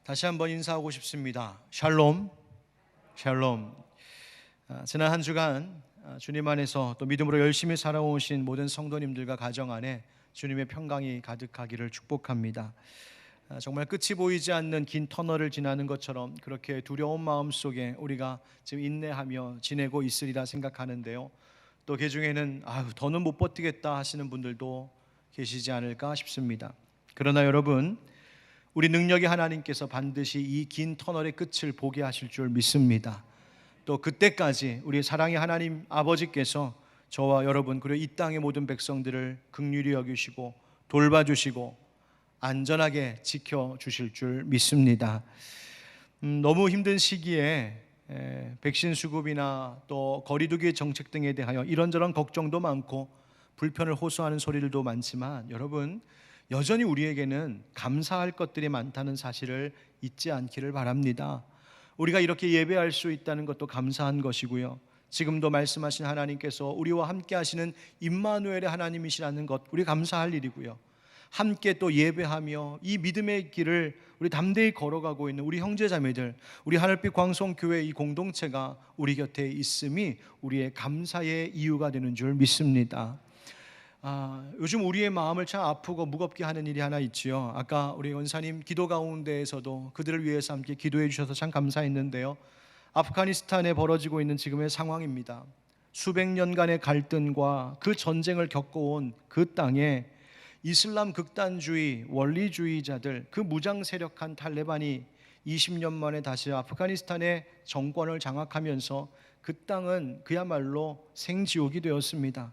다시 한번 인사하고 싶습니다. 샬롬, 샬롬. 지난 한 주간 주님 안에서 또 믿음으로 열심히 살아오신 모든 성도님들과 가정 안에 주님의 평강이 가득하기를 축복합니다. 정말 끝이 보이지 않는 긴 터널을 지나는 것처럼 그렇게 두려운 마음 속에 우리가 지금 인내하며 지내고 있으리라 생각하는데요. 또 그 중에는 더는 못 버티겠다 하시는 분들도 계시지 않을까 싶습니다. 그러나 여러분, 우리 능력의 하나님께서 반드시 이 긴 터널의 끝을 보게 하실 줄 믿습니다. 또 그때까지 우리 사랑의 하나님 아버지께서 저와 여러분 그리고 이 땅의 모든 백성들을 긍휼히 여기시고 돌봐주시고 안전하게 지켜주실 줄 믿습니다. 너무 힘든 시기에 백신 수급이나 또 거리두기 정책 등에 대하여 이런저런 걱정도 많고 불편을 호소하는 소리들도 많지만 여러분, 여전히 우리에게는 감사할 것들이 많다는 사실을 잊지 않기를 바랍니다. 우리가 이렇게 예배할 수 있다는 것도 감사한 것이고요, 지금도 말씀하신 하나님께서 우리와 함께 하시는 임마누엘의 하나님이시라는 것, 우리 감사할 일이고요, 함께 또 예배하며 이 믿음의 길을 우리 담대히 걸어가고 있는 우리 형제자매들, 우리 하늘빛 광송교회 이 공동체가 우리 곁에 있음이 우리의 감사의 이유가 되는 줄 믿습니다. 요즘 우리의 마음을 참 아프고 무겁게 하는 일이 하나 있지요. 아까 우리 원사님 기도 가운데에서도 그들을 위해서 함께 기도해 주셔서 참 감사했는데요, 아프가니스탄에 벌어지고 있는 지금의 상황입니다. 수백 년간의 갈등과 그 전쟁을 겪어온 그 땅에 이슬람 극단주의 원리주의자들, 그 무장 세력한 탈레반이 20년 만에 다시 아프가니스탄의 정권을 장악하면서 그 땅은 그야말로 생지옥이 되었습니다.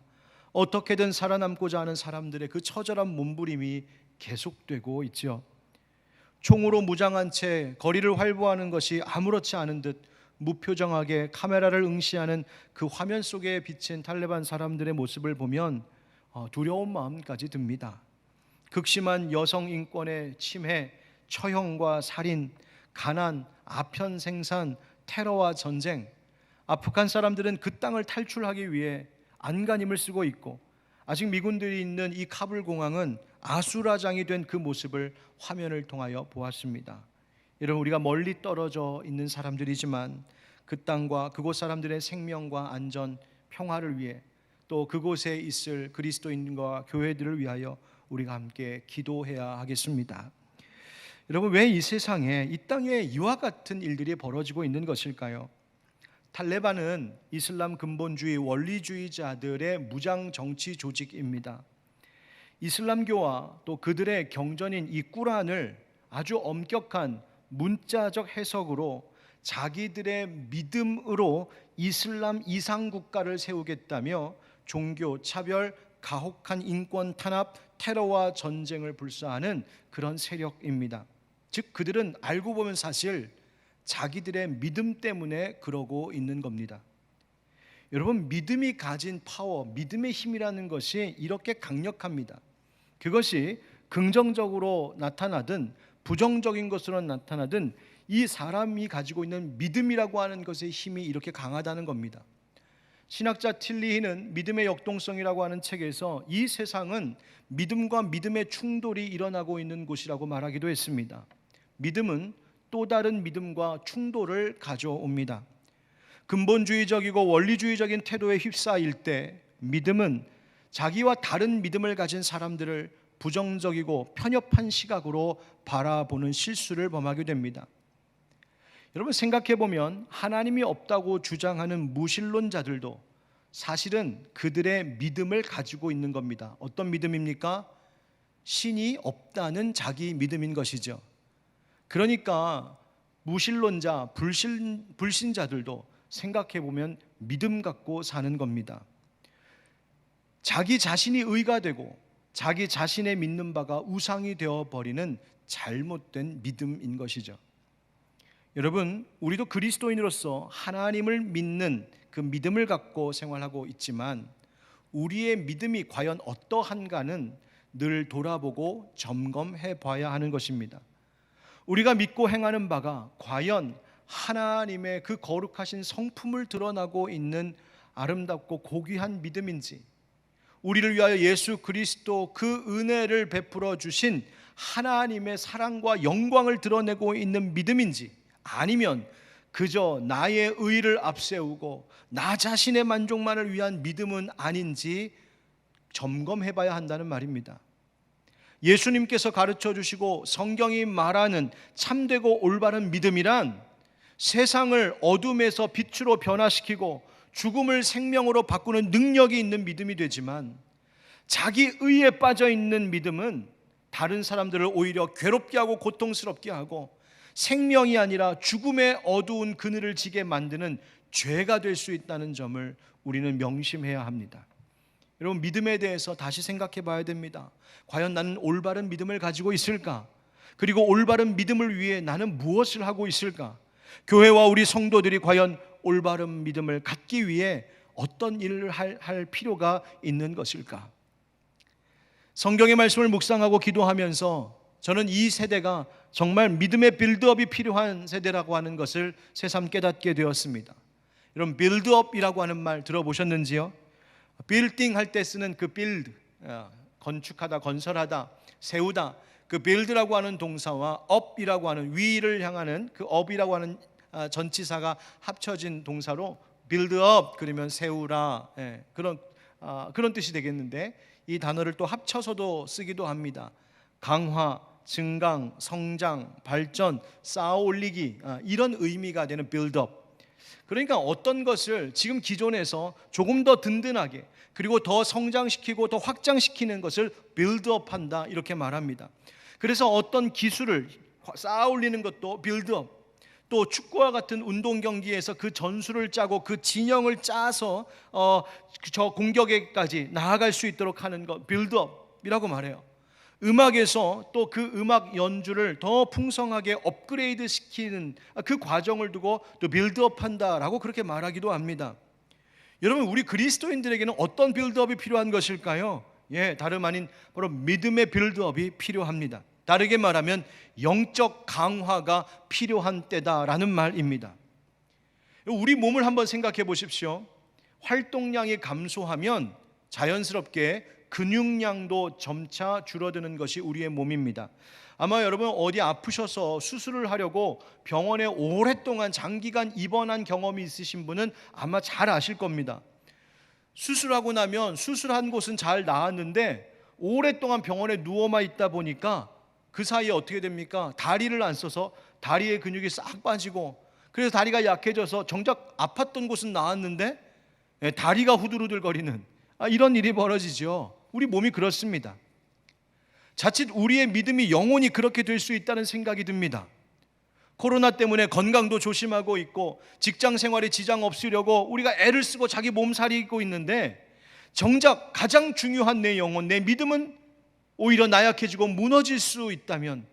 어떻게든 살아남고자 하는 사람들의 그 처절한 몸부림이 계속되고 있죠. 총으로 무장한 채 거리를 활보하는 것이 아무렇지 않은 듯 무표정하게 카메라를 응시하는 그 화면 속에 비친 탈레반 사람들의 모습을 보면 두려운 마음까지 듭니다. 극심한 여성 인권의 침해, 처형과 살인, 가난, 아편 생산, 테러와 전쟁. 아프간 사람들은 그 땅을 탈출하기 위해 안간힘을 쓰고 있고, 아직 미군들이 있는 이 카불 공항은 아수라장이 된 그 모습을 화면을 통하여 보았습니다. 여러분, 우리가 멀리 떨어져 있는 사람들이지만 그 땅과 그곳 사람들의 생명과 안전, 평화를 위해 또 그곳에 있을 그리스도인과 교회들을 위하여 우리가 함께 기도해야 하겠습니다. 여러분, 왜 이 세상에 이 땅에 이와 같은 일들이 벌어지고 있는 것일까요? 탈레반은 이슬람 근본주의 원리주의자들의 무장 정치 조직입니다. 이슬람교와 또 그들의 경전인 이 꾸란을 아주 엄격한 문자적 해석으로 자기들의 믿음으로 이슬람 이상국가를 세우겠다며 종교 차별, 가혹한 인권 탄압, 테러와 전쟁을 불사하는 그런 세력입니다. 즉 그들은 알고 보면 사실 자기들의 믿음 때문에 그러고 있는 겁니다. 여러분, 믿음이 가진 파워, 믿음의 힘이라는 것이 이렇게 강력합니다. 그것이 긍정적으로 나타나든 부정적인 것으로 나타나든 이 사람이 가지고 있는 믿음이라고 하는 것의 힘이 이렇게 강하다는 겁니다. 신학자 틸리히는 믿음의 역동성이라고 하는 책에서 이 세상은 믿음과 믿음의 충돌이 일어나고 있는 곳이라고 말하기도 했습니다. 믿음은 또 다른 믿음과 충돌을 가져옵니다. 근본주의적이고 원리주의적인 태도에 휩싸일 때 믿음은 자기와 다른 믿음을 가진 사람들을 부정적이고 편협한 시각으로 바라보는 실수를 범하게 됩니다. 여러분, 생각해보면 하나님이 없다고 주장하는 무신론자들도 사실은 그들의 믿음을 가지고 있는 겁니다. 어떤 믿음입니까? 신이 없다는 자기 믿음인 것이죠. 그러니까 무신론자, 불신자들도 생각해보면 믿음 갖고 사는 겁니다. 자기 자신이 의가 되고 자기 자신의 믿는 바가 우상이 되어버리는 잘못된 믿음인 것이죠. 여러분, 우리도 그리스도인으로서 하나님을 믿는 그 믿음을 갖고 생활하고 있지만 우리의 믿음이 과연 어떠한가는 늘 돌아보고 점검해 봐야 하는 것입니다. 우리가 믿고 행하는 바가 과연 하나님의 그 거룩하신 성품을 드러나고 있는 아름답고 고귀한 믿음인지, 우리를 위하여 예수 그리스도 그 은혜를 베풀어 주신 하나님의 사랑과 영광을 드러내고 있는 믿음인지, 아니면 그저 나의 의를 앞세우고 나 자신의 만족만을 위한 믿음은 아닌지 점검해 봐야 한다는 말입니다. 예수님께서 가르쳐 주시고 성경이 말하는 참되고 올바른 믿음이란 세상을 어둠에서 빛으로 변화시키고 죽음을 생명으로 바꾸는 능력이 있는 믿음이 되지만, 자기 의에 빠져 있는 믿음은 다른 사람들을 오히려 괴롭게 하고 고통스럽게 하고 생명이 아니라 죽음의 어두운 그늘을 지게 만드는 죄가 될 수 있다는 점을 우리는 명심해야 합니다. 여러분, 믿음에 대해서 다시 생각해 봐야 됩니다. 과연 나는 올바른 믿음을 가지고 있을까? 그리고 올바른 믿음을 위해 나는 무엇을 하고 있을까? 교회와 우리 성도들이 과연 올바른 믿음을 갖기 위해 어떤 일을 할 필요가 있는 것일까? 성경의 말씀을 묵상하고 기도하면서 저는 이 세대가 정말 믿음의 빌드업이 필요한 세대라고 하는 것을 새삼 깨닫게 되었습니다. 여러분, 빌드업이라고 하는 말 들어보셨는지요? 빌딩 할 때 쓰는 그 빌드, 건축하다, 건설하다, 세우다, 그 빌드라고 하는 동사와 업이라고 하는 위를 향하는 그 업이라고 하는 전치사가 합쳐진 동사로 빌드업, 그러면 세우라, 그런 뜻이 되겠는데, 이 단어를 또 합쳐서도 쓰기도 합니다. 강화, 증강, 성장, 발전, 쌓아올리기, 이런 의미가 되는 빌드업. 그러니까 어떤 것을 지금 기존에서 조금 더 든든하게, 그리고 더 성장시키고 더 확장시키는 것을 빌드업한다, 이렇게 말합니다. 그래서 어떤 기술을 쌓아올리는 것도 빌드업, 또 축구와 같은 운동 경기에서 그 전술을 짜고 그 진영을 짜서 저 공격에까지 나아갈 수 있도록 하는 것, 빌드업이라고 말해요. 음악에서 또 그 음악 연주를 더 풍성하게 업그레이드 시키는 그 과정을 두고 또 빌드업 한다라고 그렇게 말하기도 합니다. 여러분, 우리 그리스도인들에게는 어떤 빌드업이 필요한 것일까요? 다름 아닌 바로 믿음의 빌드업이 필요합니다. 다르게 말하면 영적 강화가 필요한 때다라는 말입니다. 우리 몸을 한번 생각해 보십시오. 활동량이 감소하면 자연스럽게 근육량도 점차 줄어드는 것이 우리의 몸입니다. 아마 여러분 어디 아프셔서 수술을 하려고 병원에 오랫동안 장기간 입원한 경험이 있으신 분은 아마 잘 아실 겁니다. 수술하고 나면 수술한 곳은 잘 나았는데 오랫동안 병원에 누워만 있다 보니까 그 사이에 어떻게 됩니까? 다리를 안 써서 다리의 근육이 싹 빠지고, 그래서 다리가 약해져서 정작 아팠던 곳은 나았는데 다리가 후들후들거리는 이런 일이 벌어지죠. 우리 몸이 그렇습니다. 자칫 우리의 믿음이 영원히 그렇게 될 수 있다는 생각이 듭니다. 코로나 때문에 건강도 조심하고 있고 직장 생활에 지장 없으려고 우리가 애를 쓰고 자기 몸살이고 있는데, 정작 가장 중요한 내 영혼, 내 믿음은 오히려 나약해지고 무너질 수 있다면,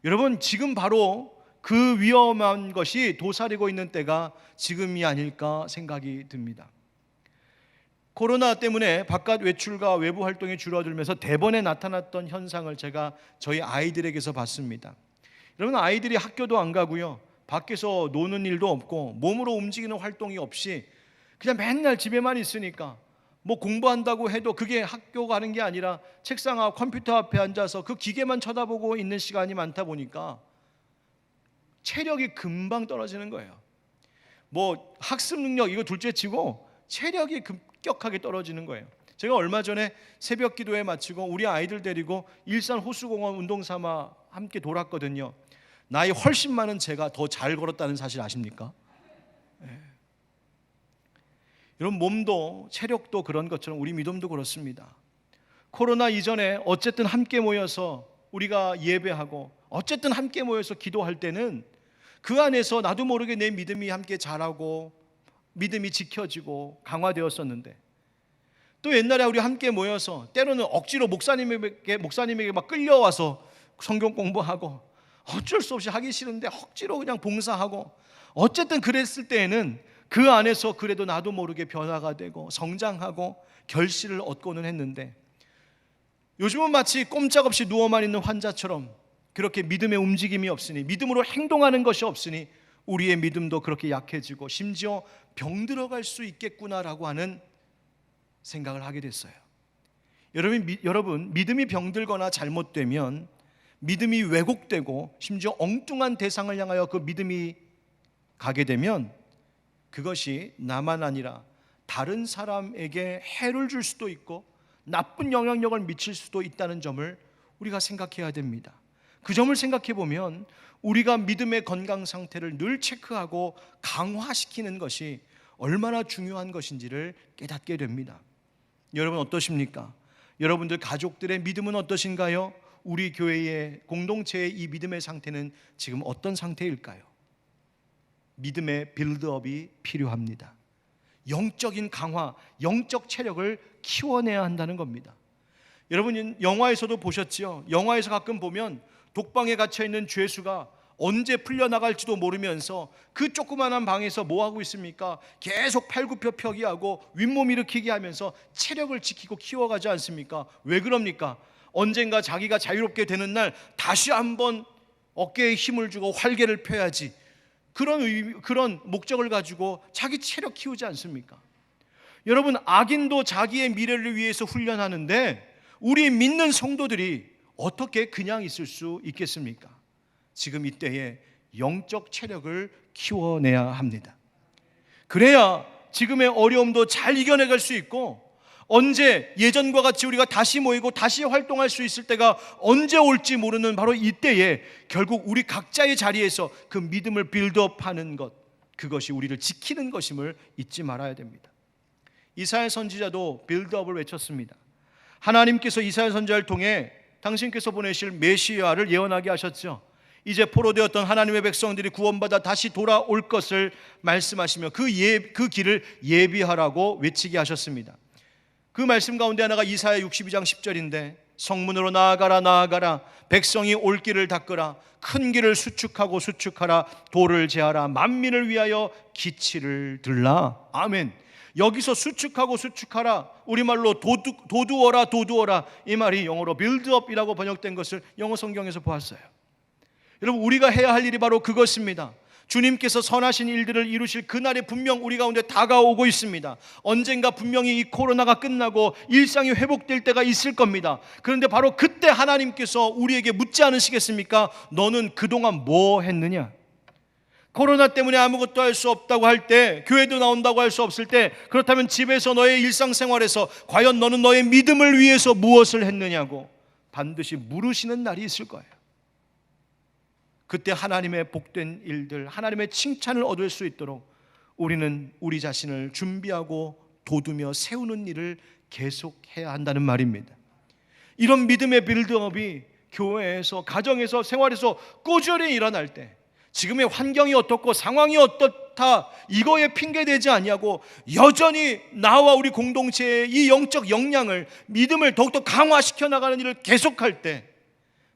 여러분, 지금 바로 그 위험한 것이 도사리고 있는 때가 지금이 아닐까 생각이 듭니다. 코로나 때문에 바깥 외출과 외부 활동이 줄어들면서 대번에 나타났던 현상을 제가 저희 아이들에게서 봤습니다. 여러분, 아이들이 학교도 안 가고요, 밖에서 노는 일도 없고 몸으로 움직이는 활동이 없이 그냥 맨날 집에만 있으니까 뭐 공부한다고 해도 그게 학교 가는 게 아니라 책상 앞 컴퓨터 앞에 앉아서 그 기계만 쳐다보고 있는 시간이 많다 보니까 체력이 금방 떨어지는 거예요. 뭐 학습 능력 이거 둘째치고 체력이 급격하게 떨어지는 거예요. 제가 얼마 전에 새벽 기도회 마치고 우리 아이들 데리고 일산 호수공원 운동삼아 함께 돌았거든요. 나이 훨씬 많은 제가 더 잘 걸었다는 사실 아십니까? 여러분, 몸도 체력도 그런 것처럼 우리 믿음도 그렇습니다. 코로나 이전에 어쨌든 함께 모여서 우리가 예배하고 어쨌든 함께 모여서 기도할 때는 그 안에서 나도 모르게 내 믿음이 함께 자라고 믿음이 지켜지고 강화되었었는데, 또 옛날에 우리 함께 모여서 때로는 억지로 목사님에게 막 끌려와서 성경 공부하고 어쩔 수 없이 하기 싫은데 억지로 그냥 봉사하고, 어쨌든 그랬을 때에는 그 안에서 그래도 나도 모르게 변화가 되고 성장하고 결실을 얻고는 했는데, 요즘은 마치 꼼짝없이 누워만 있는 환자처럼 그렇게 믿음의 움직임이 없으니, 믿음으로 행동하는 것이 없으니 우리의 믿음도 그렇게 약해지고 심지어 병들어갈 수 있겠구나라고 하는 생각을 하게 됐어요. 여러분, 믿음이 병들거나 잘못되면 믿음이 왜곡되고 심지어 엉뚱한 대상을 향하여 그 믿음이 가게 되면 그것이 나만 아니라 다른 사람에게 해를 줄 수도 있고 나쁜 영향력을 미칠 수도 있다는 점을 우리가 생각해야 됩니다. 그 점을 생각해 보면 우리가 믿음의 건강 상태를 늘 체크하고 강화시키는 것이 얼마나 중요한 것인지를 깨닫게 됩니다. 여러분 어떠십니까? 여러분들 가족들의 믿음은 어떠신가요? 우리 교회의 공동체의 이 믿음의 상태는 지금 어떤 상태일까요? 믿음의 빌드업이 필요합니다. 영적인 강화, 영적 체력을 키워내야 한다는 겁니다. 여러분 영화에서도 보셨죠? 영화에서 가끔 보면 독방에 갇혀있는 죄수가 언제 풀려나갈지도 모르면서 그 조그만한 방에서 뭐하고 있습니까? 계속 팔굽혀펴기하고 윗몸 일으키기 하면서 체력을 지키고 키워가지 않습니까? 왜 그럽니까? 언젠가 자기가 자유롭게 되는 날 다시 한번 어깨에 힘을 주고 활개를 펴야지, 그런 목적을 가지고 자기 체력 키우지 않습니까? 여러분 악인도 자기의 미래를 위해서 훈련하는데 우리 믿는 성도들이 어떻게 그냥 있을 수 있겠습니까? 지금 이때에 영적 체력을 키워내야 합니다. 그래야 지금의 어려움도 잘 이겨내갈 수 있고, 언제 예전과 같이 우리가 다시 모이고 다시 활동할 수 있을 때가 언제 올지 모르는 바로 이때에 결국 우리 각자의 자리에서 그 믿음을 빌드업하는 것, 그것이 우리를 지키는 것임을 잊지 말아야 됩니다. 이사야 선지자도 빌드업을 외쳤습니다. 하나님께서 이사야 선지자를 통해 당신께서 보내실 메시아를 예언하게 하셨죠. 이제 포로되었던 하나님의 백성들이 구원받아 다시 돌아올 것을 말씀하시며 그 길을 예비하라고 외치게 하셨습니다. 그 말씀 가운데 하나가 이사야 62장 10절인데 성문으로 나아가라 나아가라, 백성이 올 길을 닦으라, 큰 길을 수축하고 수축하라, 돌을 제하라, 만민을 위하여 기치를 들라. 아멘. 여기서 수축하고 수축하라, 우리말로 도두어라 도두어라, 이 말이 영어로 빌드업이라고 번역된 것을 영어 성경에서 보았어요. 여러분 우리가 해야 할 일이 바로 그것입니다. 주님께서 선하신 일들을 이루실 그날이 분명 우리 가운데 다가오고 있습니다. 언젠가 분명히 이 코로나가 끝나고 일상이 회복될 때가 있을 겁니다. 그런데 바로 그때 하나님께서 우리에게 묻지 않으시겠습니까? 너는 그동안 뭐 했느냐? 코로나 때문에 아무것도 할 수 없다고 할 때, 교회도 나온다고 할 수 없을 때, 그렇다면 집에서 너의 일상생활에서 과연 너는 너의 믿음을 위해서 무엇을 했느냐고 반드시 물으시는 날이 있을 거예요. 그때 하나님의 복된 일들, 하나님의 칭찬을 얻을 수 있도록 우리는 우리 자신을 준비하고 돋우며 세우는 일을 계속해야 한다는 말입니다. 이런 믿음의 빌드업이 교회에서, 가정에서, 생활에서 꾸준히 일어날 때 지금의 환경이 어떻고 상황이 어떻다 이거에 핑계대지 아니하고 여전히 나와 우리 공동체의 이 영적 역량을, 믿음을 더욱더 강화시켜 나가는 일을 계속할 때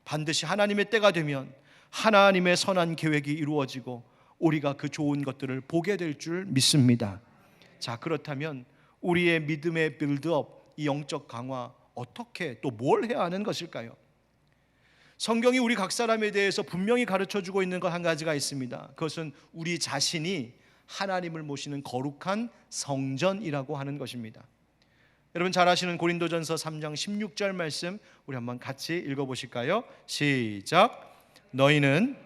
반드시 하나님의 때가 되면 하나님의 선한 계획이 이루어지고 우리가 그 좋은 것들을 보게 될 줄 믿습니다. 자, 그렇다면 우리의 믿음의 빌드업, 이 영적 강화 어떻게 또 뭘 해야 하는 것일까요? 성경이 우리 각 사람에 대해서 분명히 가르쳐주고 있는 것 한 가지가 있습니다. 그것은 우리 자신이 하나님을 모시는 거룩한 성전이라고 하는 것입니다. 여러분 잘 아시는 고린도전서 3장 16절 말씀 우리 한번 같이 읽어보실까요? 시작. 너희는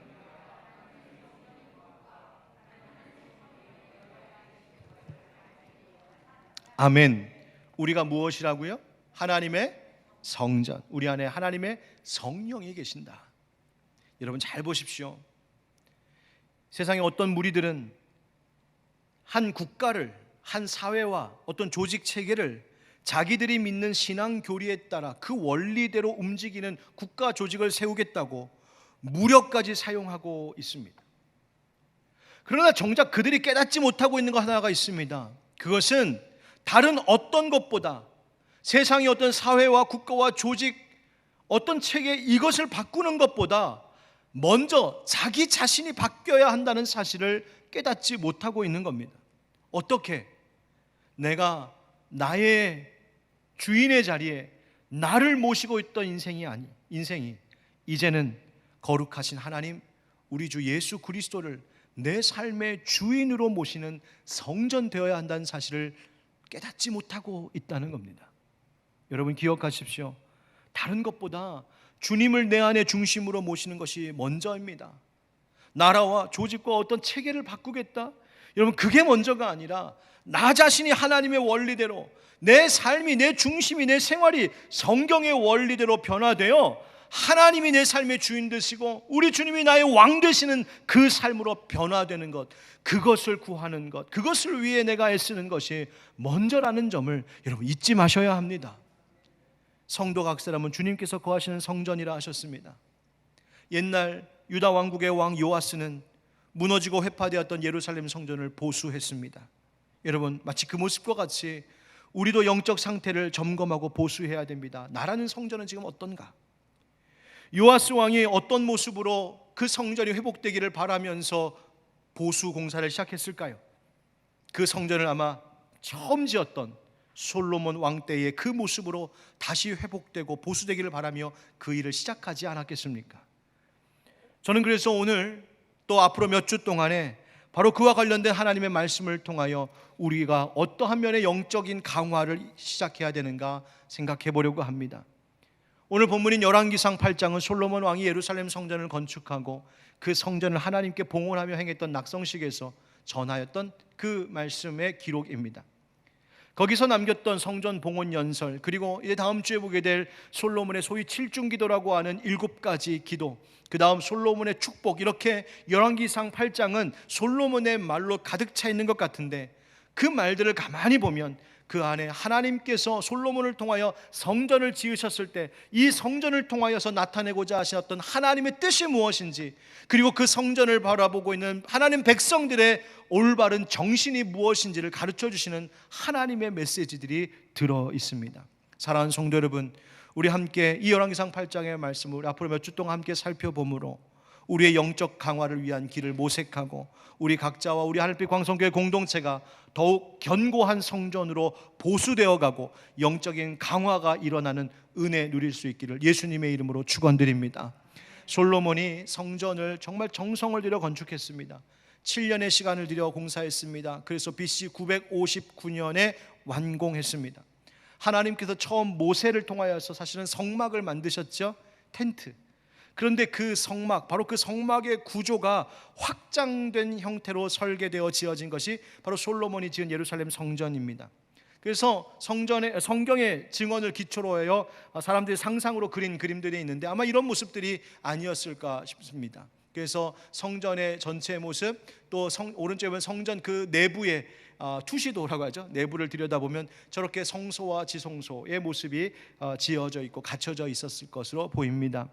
아멘. 우리가 무엇이라고요? 하나님의 성전, 우리 안에 하나님의 성령이 계신다. 여러분 잘 보십시오. 세상의 어떤 무리들은 한 국가를, 한 사회와 어떤 조직 체계를 자기들이 믿는 신앙 교리에 따라 그 원리대로 움직이는 국가 조직을 세우겠다고 무력까지 사용하고 있습니다. 그러나 정작 그들이 깨닫지 못하고 있는 것 하나가 있습니다. 그것은 다른 어떤 것보다 세상의 어떤 사회와 국가와 조직, 어떤 체계, 이것을 바꾸는 것보다 먼저 자기 자신이 바뀌어야 한다는 사실을 깨닫지 못하고 있는 겁니다. 어떻게? 내가 나의 주인의 자리에 나를 모시고 있던 인생이 이제는 거룩하신 하나님, 우리 주 예수 그리스도를 내 삶의 주인으로 모시는 성전 되어야 한다는 사실을 깨닫지 못하고 있다는 겁니다. 여러분 기억하십시오. 다른 것보다 주님을 내 안에 중심으로 모시는 것이 먼저입니다. 나라와 조직과 어떤 체계를 바꾸겠다? 여러분, 그게 먼저가 아니라 나 자신이 하나님의 원리대로, 내 삶이, 내 중심이, 내 생활이 성경의 원리대로 변화되어 하나님이 내 삶의 주인 되시고 우리 주님이 나의 왕 되시는 그 삶으로 변화되는 것, 그것을 구하는 것, 그것을 위해 내가 애쓰는 것이 먼저라는 점을 여러분 잊지 마셔야 합니다. 성도 각사람은 주님께서 거하시는 성전이라 하셨습니다. 옛날 유다 왕국의 왕 요아스는 무너지고 회파되었던 예루살렘 성전을 보수했습니다. 여러분, 마치 그 모습과 같이 우리도 영적 상태를 점검하고 보수해야 됩니다. 나라는 성전은 지금 어떤가? 요아스 왕이 어떤 모습으로 그 성전이 회복되기를 바라면서 보수 공사를 시작했을까요? 그 성전을 아마 처음 지었던 솔로몬 왕 때의 그 모습으로 다시 회복되고 보수되기를 바라며 그 일을 시작하지 않았겠습니까? 저는 그래서 오늘 또 앞으로 몇 주 동안에 바로 그와 관련된 하나님의 말씀을 통하여 우리가 어떠한 면의 영적인 강화를 시작해야 되는가 생각해 보려고 합니다. 오늘 본문인 열왕기상 8장은 솔로몬 왕이 예루살렘 성전을 건축하고 그 성전을 하나님께 봉헌하며 행했던 낙성식에서 전하였던 그 말씀의 기록입니다. 거기서 남겼던 성전 봉헌 연설, 그리고 이제 다음 주에 보게 될 솔로몬의 소위 7중기도라고 하는 7가지 기도, 그 다음 솔로몬의 축복, 이렇게 열왕기상 8장은 솔로몬의 말로 가득 차 있는 것 같은데 그 말들을 가만히 보면 그 안에 하나님께서 솔로몬을 통하여 성전을 지으셨을 때 이 성전을 통하여서 나타내고자 하셨던 하나님의 뜻이 무엇인지, 그리고 그 성전을 바라보고 있는 하나님 백성들의 올바른 정신이 무엇인지를 가르쳐 주시는 하나님의 메시지들이 들어 있습니다. 사랑하는 성도 여러분, 우리 함께 이 열왕기상 8장의 말씀을 앞으로 몇 주 동안 함께 살펴보므로 우리의 영적 강화를 위한 길을 모색하고 우리 각자와 우리 하늘빛 광성교회 공동체가 더욱 견고한 성전으로 보수되어 가고 영적인 강화가 일어나는 은혜 누릴 수 있기를 예수님의 이름으로 축원드립니다. 솔로몬이 성전을 정말 정성을 들여 건축했습니다. 7년의 시간을 들여 공사했습니다. 그래서 BC 959년에 완공했습니다. 하나님께서 처음 모세를 통하여서 사실은 성막을 만드셨죠. 텐트. 그런데 그 성막, 바로 그 성막의 구조가 확장된 형태로 설계되어 지어진 것이 바로 솔로몬이 지은 예루살렘 성전입니다. 그래서 성경의 증언을 기초로 하여 사람들이 상상으로 그린 그림들이 있는데 아마 이런 모습들이 아니었을까 싶습니다. 그래서 성전의 전체 모습, 또 오른쪽에 보면 성전 그 내부의 투시도라고 하죠. 내부를 들여다보면 저렇게 성소와 지성소의 모습이 지어져 있고 갖춰져 있었을 것으로 보입니다.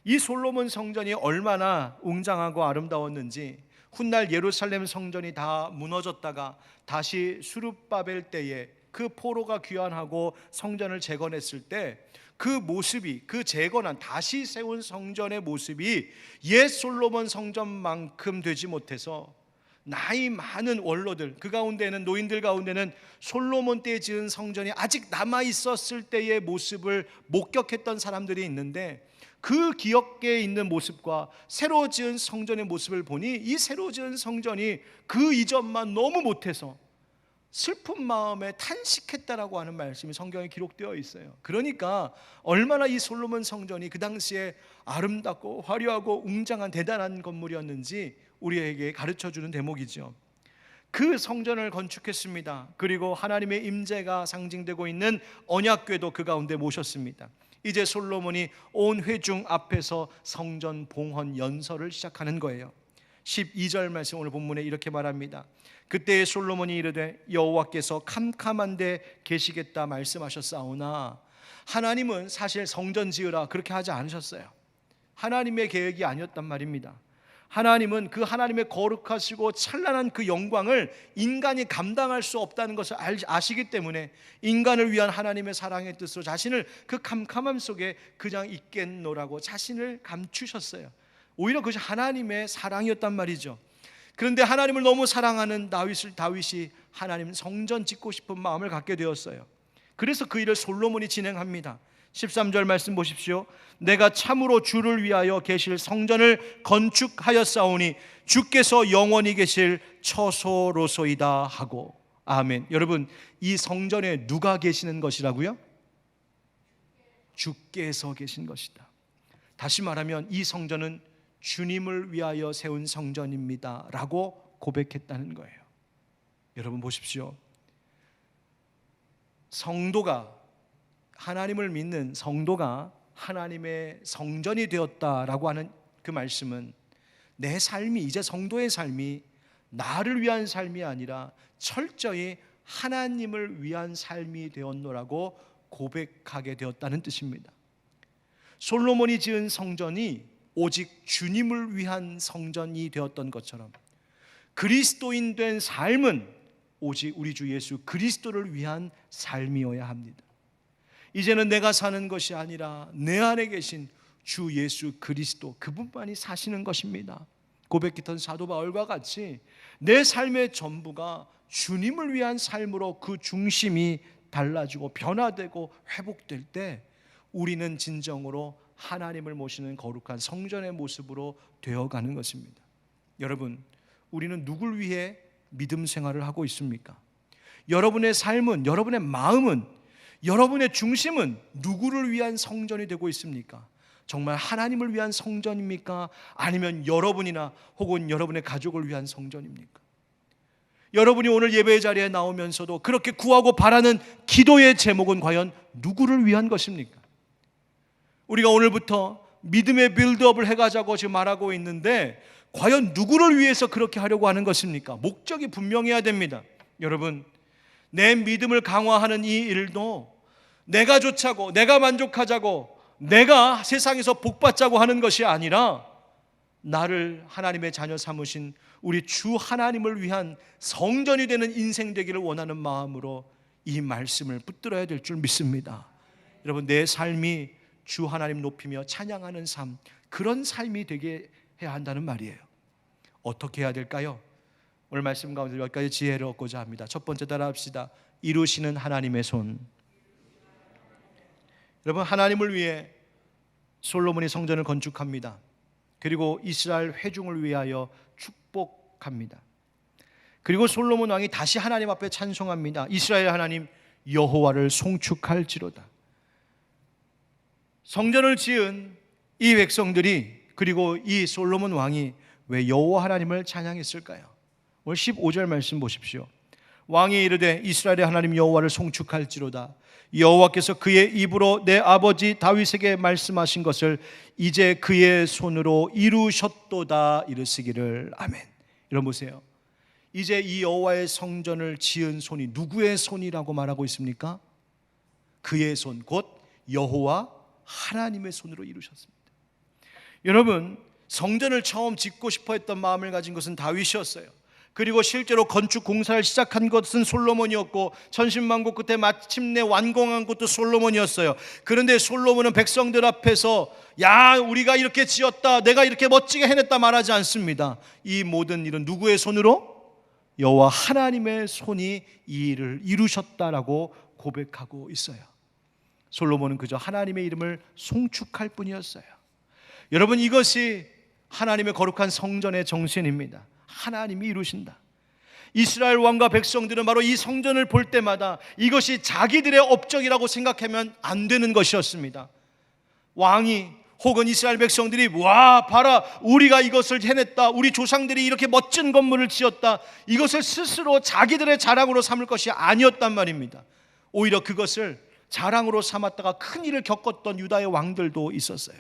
이 솔로몬 성전이 얼마나 웅장하고 아름다웠는지 훗날 예루살렘 성전이 다 무너졌다가 다시 수룹바벨 때에 그 포로가 귀환하고 성전을 재건했을 때 그 모습이, 그 재건한 다시 세운 성전의 모습이 옛 솔로몬 성전만큼 되지 못해서 나이 많은 원로들, 그 가운데는 노인들 가운데는 솔로몬 때 지은 성전이 아직 남아 있었을 때의 모습을 목격했던 사람들이 있는데 그 기억에 있는 모습과 새로 지은 성전의 모습을 보니 이 새로 지은 성전이 그 이전만 너무 못해서 슬픈 마음에 탄식했다라고 하는 말씀이 성경에 기록되어 있어요. 그러니까 얼마나 이 솔로몬 성전이 그 당시에 아름답고 화려하고 웅장한 대단한 건물이었는지 우리에게 가르쳐주는 대목이죠. 그 성전을 건축했습니다. 그리고 하나님의 임재가 상징되고 있는 언약궤도 그 가운데 모셨습니다. 이제 솔로몬이 온 회중 앞에서 성전 봉헌 연설을 시작하는 거예요. 12절 말씀 오늘 본문에 이렇게 말합니다. 그때 솔로몬이 이르되 여호와께서 캄캄한 데 계시겠다 말씀하셨사오나 하나님은 사실 성전 지으라 그렇게 하지 않으셨어요. 하나님의 계획이 아니었단 말입니다. 하나님은 그 하나님의 거룩하시고 찬란한 그 영광을 인간이 감당할 수 없다는 것을 아시기 때문에 인간을 위한 하나님의 사랑의 뜻으로 자신을 그 캄캄함 속에 그냥 있겠노라고 자신을 감추셨어요. 오히려 그것이 하나님의 사랑이었단 말이죠. 그런데 하나님을 너무 사랑하는 다윗이 하나님 성전 짓고 싶은 마음을 갖게 되었어요. 그래서 그 일을 솔로몬이 진행합니다. 13절 말씀 보십시오. 내가 참으로 주를 위하여 계실 성전을 건축하였사오니 주께서 영원히 계실 처소로소이다 하고. 아멘. 여러분, 이 성전에 누가 계시는 것이라고요? 주께서 계신 것이다. 다시 말하면 이 성전은 주님을 위하여 세운 성전입니다 라고 고백했다는 거예요. 여러분 보십시오. 성도가, 하나님을 믿는 성도가 하나님의 성전이 되었다라고 하는 그 말씀은 내 삶이, 이제 성도의 삶이 나를 위한 삶이 아니라 철저히 하나님을 위한 삶이 되었노라고 고백하게 되었다는 뜻입니다. 솔로몬이 지은 성전이 오직 주님을 위한 성전이 되었던 것처럼 그리스도인 된 삶은 오직 우리 주 예수 그리스도를 위한 삶이어야 합니다. 이제는 내가 사는 것이 아니라 내 안에 계신 주 예수 그리스도, 그분만이 사시는 것입니다. 고백했던 사도 바울과 같이 내 삶의 전부가 주님을 위한 삶으로 그 중심이 달라지고 변화되고 회복될 때 우리는 진정으로 하나님을 모시는 거룩한 성전의 모습으로 되어가는 것입니다. 여러분, 우리는 누굴 위해 믿음 생활을 하고 있습니까? 여러분의 삶은, 여러분의 마음은, 여러분의 중심은 누구를 위한 성전이 되고 있습니까? 정말 하나님을 위한 성전입니까? 아니면 여러분이나 혹은 여러분의 가족을 위한 성전입니까? 여러분이 오늘 예배의 자리에 나오면서도 그렇게 구하고 바라는 기도의 제목은 과연 누구를 위한 것입니까? 우리가 오늘부터 믿음의 빌드업을 해가자고 지금 말하고 있는데 과연 누구를 위해서 그렇게 하려고 하는 것입니까? 목적이 분명해야 됩니다. 여러분, 내 믿음을 강화하는 이 일도 내가 좋자고, 내가 만족하자고, 내가 세상에서 복받자고 하는 것이 아니라 나를 하나님의 자녀 삼으신 우리 주 하나님을 위한 성전이 되는 인생 되기를 원하는 마음으로 이 말씀을 붙들어야 될 줄 믿습니다. 여러분, 내 삶이 주 하나님 높이며 찬양하는 삶, 그런 삶이 되게 해야 한다는 말이에요. 어떻게 해야 될까요? 오늘 말씀 가운데 몇 가지 지혜를 얻고자 합니다. 첫 번째, 따라합시다. 이루시는 하나님의 손. 여러분, 하나님을 위해 솔로몬이 성전을 건축합니다. 그리고 이스라엘 회중을 위하여 축복합니다. 그리고 솔로몬 왕이 다시 하나님 앞에 찬송합니다. 이스라엘 하나님 여호와를 송축할지로다. 성전을 지은 이 백성들이, 그리고 이 솔로몬 왕이 왜 여호와 하나님을 찬양했을까요? 오늘 15절 말씀 보십시오. 왕이 이르되 이스라엘의 하나님 여호와를 송축할지로다. 여호와께서 그의 입으로 내 아버지 다윗에게 말씀하신 것을 이제 그의 손으로 이루셨도다 이르시기를. 아멘. 여러분 보세요. 이제 이 여호와의 성전을 지은 손이 누구의 손이라고 말하고 있습니까? 그의 손, 곧 여호와 하나님의 손으로 이루셨습니다. 여러분, 성전을 처음 짓고 싶어 했던 마음을 가진 것은 다윗이었어요. 그리고 실제로 건축 공사를 시작한 것은 솔로몬이었고 천신만고 끝에 마침내 완공한 것도 솔로몬이었어요. 그런데 솔로몬은 백성들 앞에서 야, 우리가 이렇게 지었다, 내가 이렇게 멋지게 해냈다 말하지 않습니다. 이 모든 일은 누구의 손으로? 여호와 하나님의 손이 이 일을 이루셨다라고 고백하고 있어요. 솔로몬은 그저 하나님의 이름을 송축할 뿐이었어요. 여러분, 이것이 하나님의 거룩한 성전의 정신입니다. 하나님이 이루신다. 이스라엘 왕과 백성들은 바로 이 성전을 볼 때마다 이것이 자기들의 업적이라고 생각하면 안 되는 것이었습니다. 왕이 혹은 이스라엘 백성들이 와, 봐라, 우리가 이것을 해냈다, 우리 조상들이 이렇게 멋진 건물을 지었다, 이것을 스스로 자기들의 자랑으로 삼을 것이 아니었단 말입니다. 오히려 그것을 자랑으로 삼았다가 큰 일을 겪었던 유다의 왕들도 있었어요.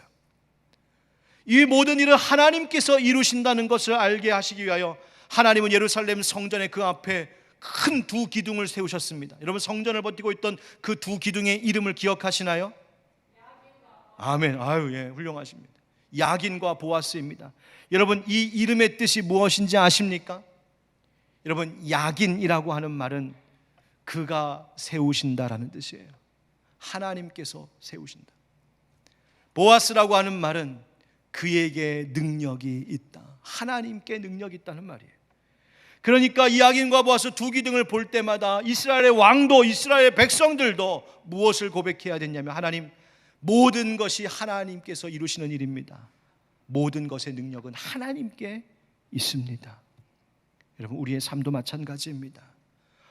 이 모든 일을 하나님께서 이루신다는 것을 알게 하시기 위하여 하나님은 예루살렘 성전의 그 앞에 큰 두 기둥을 세우셨습니다. 여러분, 성전을 버티고 있던 그 두 기둥의 이름을 기억하시나요? 아멘. 아유, 예, 훌륭하십니다. 야긴과 보아스입니다. 여러분, 이 이름의 뜻이 무엇인지 아십니까? 여러분, 야긴이라고 하는 말은 그가 세우신다라는 뜻이에요. 하나님께서 세우신다. 보아스라고 하는 말은 그에게 능력이 있다, 하나님께 능력이 있다는 말이에요. 그러니까 이 야긴과 보아스 두 기둥을 볼 때마다 이스라엘의 왕도 이스라엘의 백성들도 무엇을 고백해야 됐냐면, 하나님, 모든 것이 하나님께서 이루시는 일입니다. 모든 것의 능력은 하나님께 있습니다. 여러분, 우리의 삶도 마찬가지입니다.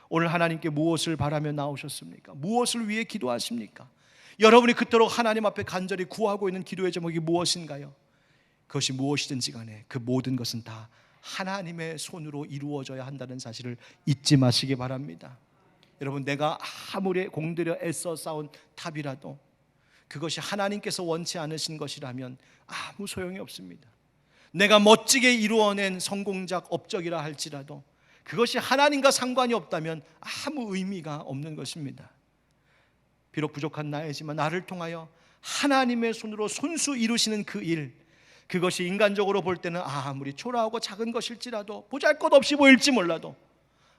오늘 하나님께 무엇을 바라며 나오셨습니까? 무엇을 위해 기도하십니까? 여러분이 그토록 하나님 앞에 간절히 구하고 있는 기도의 제목이 무엇인가요? 그것이 무엇이든지 간에 그 모든 것은 다 하나님의 손으로 이루어져야 한다는 사실을 잊지 마시기 바랍니다. 여러분, 내가 아무리 공들여 애써 쌓은 탑이라도 그것이 하나님께서 원치 않으신 것이라면 아무 소용이 없습니다. 내가 멋지게 이루어낸 성공작 업적이라 할지라도 그것이 하나님과 상관이 없다면 아무 의미가 없는 것입니다. 비록 부족한 나이지만 나를 통하여 하나님의 손으로 손수 이루시는 그 일, 그것이 인간적으로 볼 때는 아무리 초라하고 작은 것일지라도 보잘것없이 보일지 몰라도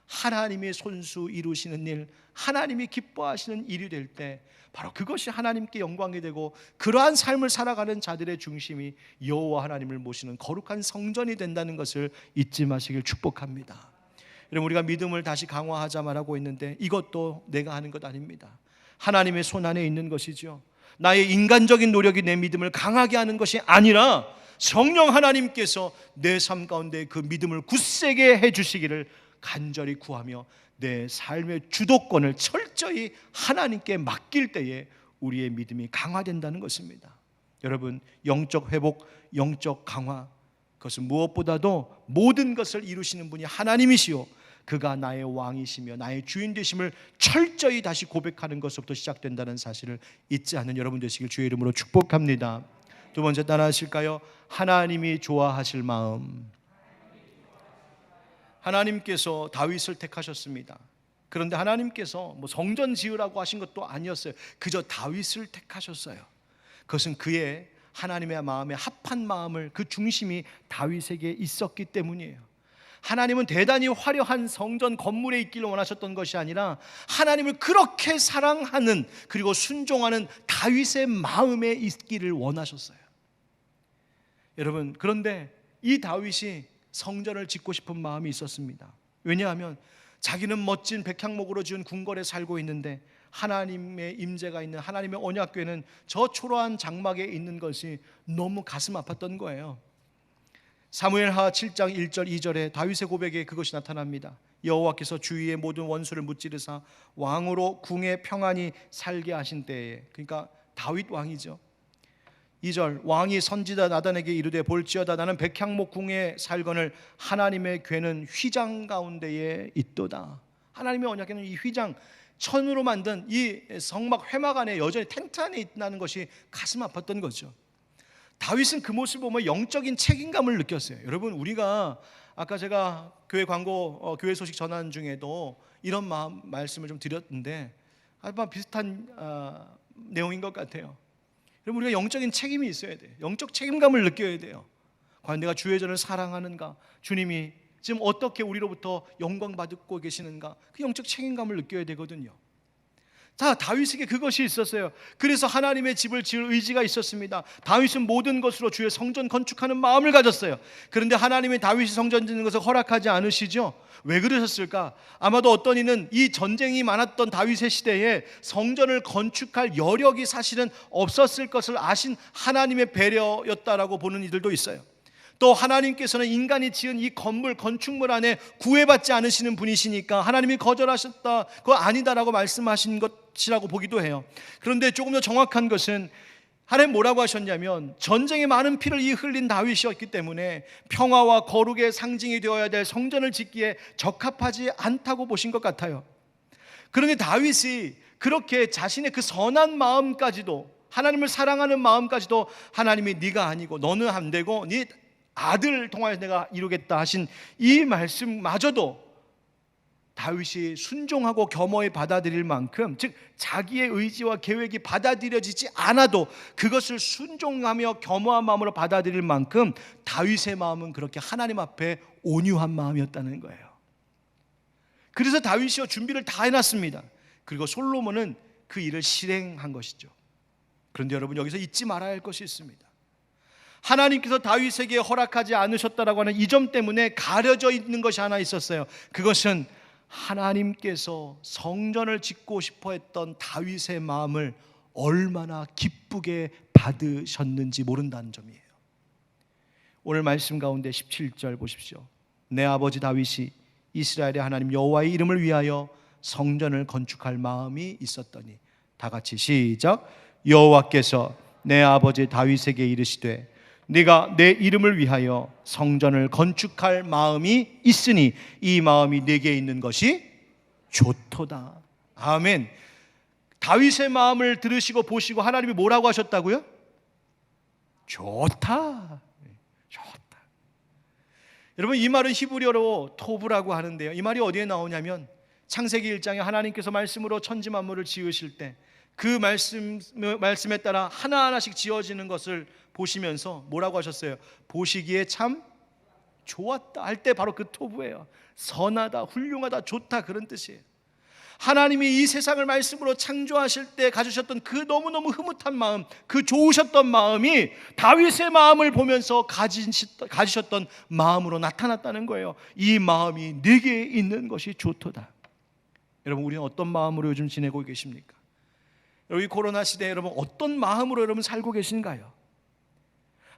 하나님의 손수 이루시는 일, 하나님이 기뻐하시는 일이 될 때 바로 그것이 하나님께 영광이 되고 그러한 삶을 살아가는 자들의 중심이 여호와 하나님을 모시는 거룩한 성전이 된다는 것을 잊지 마시길 축복합니다. 여러분, 우리가 믿음을 다시 강화하자 말하고 있는데 이것도 내가 하는 것 아닙니다. 하나님의 손 안에 있는 것이죠. 나의 인간적인 노력이 내 믿음을 강하게 하는 것이 아니라 성령 하나님께서 내 삶 가운데 그 믿음을 굳세게 해주시기를 간절히 구하며 내 삶의 주도권을 철저히 하나님께 맡길 때에 우리의 믿음이 강화된다는 것입니다. 여러분, 영적 회복, 영적 강화, 그것은 무엇보다도 모든 것을 이루시는 분이 하나님이시요 그가 나의 왕이시며 나의 주인 되심을 철저히 다시 고백하는 것부터 시작된다는 사실을 잊지 않는 여러분 되시길 주의 이름으로 축복합니다. 두 번째 따라하실까요? 하나님이 좋아하실 마음. 하나님께서 다윗을 택하셨습니다. 그런데 하나님께서 성전 지으라고 하신 것도 아니었어요. 그저 다윗을 택하셨어요. 그것은 그의 하나님의 마음에 합한 마음을, 그 중심이 다윗에게 있었기 때문이에요. 하나님은 대단히 화려한 성전 건물에 있기를 원하셨던 것이 아니라 하나님을 그렇게 사랑하는 그리고 순종하는 다윗의 마음에 있기를 원하셨어요. 여러분, 그런데 이 다윗이 성전을 짓고 싶은 마음이 있었습니다. 왜냐하면 자기는 멋진 백향목으로 지은 궁궐에 살고 있는데 하나님의 임재가 있는 하나님의 언약궤는 저 초라한 장막에 있는 것이 너무 가슴 아팠던 거예요. 사무엘하 7장 1절 2절에 다윗의 고백에 그것이 나타납니다. 여호와께서 주위의 모든 원수를 무찌르사 왕으로 궁에 평안히 살게 하신 때에, 그러니까 다윗 왕이죠. 2절, 왕이 선지자 나단에게 이르되 볼지어다 나는 백향목 궁에 살거늘 하나님의 궤는 휘장 가운데에 있도다. 하나님의 언약궤는 이 휘장, 천으로 만든 이 성막 회막 안에 여전히 텐트 있다는 것이 가슴 아팠던 거죠. 다윗은 그 모습을 보면 영적인 책임감을 느꼈어요. 여러분, 우리가 아까 제가 교회 광고, 교회 소식 전하는 중에도 이런 말씀을 좀 드렸는데 아마 비슷한 내용인 것 같아요. 여러분, 우리가 영적인 책임이 있어야 돼요. 영적 책임감을 느껴야 돼요. 과연 내가 주의 전을 사랑하는가? 주님이 지금 어떻게 우리로부터 영광 받고 계시는가? 그 영적 책임감을 느껴야 되거든요. 자, 다윗에게 그것이 있었어요. 그래서 하나님의 집을 지을 의지가 있었습니다. 다윗은 모든 것으로 주의 성전 건축하는 마음을 가졌어요. 그런데 하나님이 다윗이 성전 짓는 것을 허락하지 않으시죠? 왜 그러셨을까? 아마도 어떤 이는 이 전쟁이 많았던 다윗의 시대에 성전을 건축할 여력이 사실은 없었을 것을 아신 하나님의 배려였다라고 보는 이들도 있어요. 또 하나님께서는 인간이 지은 이 건물, 건축물 안에 구애받지 않으시는 분이시니까 하나님이 거절하셨다, 그거 아니다라고 말씀하신 것이라고 보기도 해요. 그런데 조금 더 정확한 것은 하나님 뭐라고 하셨냐면 전쟁에 많은 피를 흘린 다윗이었기 때문에 평화와 거룩의 상징이 되어야 될 성전을 짓기에 적합하지 않다고 보신 것 같아요. 그런데 다윗이 그렇게 자신의 그 선한 마음까지도, 하나님을 사랑하는 마음까지도 하나님이 네가 아니고 너는 안 되고 네 아들을 통하여 내가 이루겠다 하신 이 말씀마저도 다윗이 순종하고 겸허히 받아들일 만큼, 즉 자기의 의지와 계획이 받아들여지지 않아도 그것을 순종하며 겸허한 마음으로 받아들일 만큼 다윗의 마음은 그렇게 하나님 앞에 온유한 마음이었다는 거예요. 그래서 다윗이 준비를 다 해놨습니다. 그리고 솔로몬은 그 일을 실행한 것이죠. 그런데 여러분, 여기서 잊지 말아야 할 것이 있습니다. 하나님께서 다윗에게 허락하지 않으셨다라고 하는 이 점 때문에 가려져 있는 것이 하나 있었어요. 그것은 하나님께서 성전을 짓고 싶어 했던 다윗의 마음을 얼마나 기쁘게 받으셨는지 모른다는 점이에요. 오늘 말씀 가운데 17절 보십시오. 내 아버지 다윗이 이스라엘의 하나님 여호와의 이름을 위하여 성전을 건축할 마음이 있었더니, 다 같이 시작. 여호와께서 내 아버지 다윗에게 이르시되 네가 내 이름을 위하여 성전을 건축할 마음이 있으니 이 마음이 내게 있는 것이 좋도다. 아멘. 다윗의 마음을 들으시고 보시고 하나님이 뭐라고 하셨다고요? 좋다. 좋다. 여러분, 이 말은 히브리어로 토브라고 하는데요, 이 말이 어디에 나오냐면 창세기 1장에 하나님께서 말씀으로 천지 만물을 지으실 때 그 말씀에 따라 하나하나씩 지어지는 것을 보시면서 뭐라고 하셨어요? 보시기에 참 좋았다 할 때 바로 그 토부예요. 선하다, 훌륭하다, 좋다, 그런 뜻이에요. 하나님이 이 세상을 말씀으로 창조하실 때 가지셨던 그 너무너무 흐뭇한 마음, 그 좋으셨던 마음이 다윗의 마음을 보면서 가지셨던 마음으로 나타났다는 거예요. 이 마음이 내게 있는 것이 좋도다. 여러분, 우리는 어떤 마음으로 요즘 지내고 계십니까? 여러분, 이 코로나 시대에 여러분 어떤 마음으로 여러분 살고 계신가요?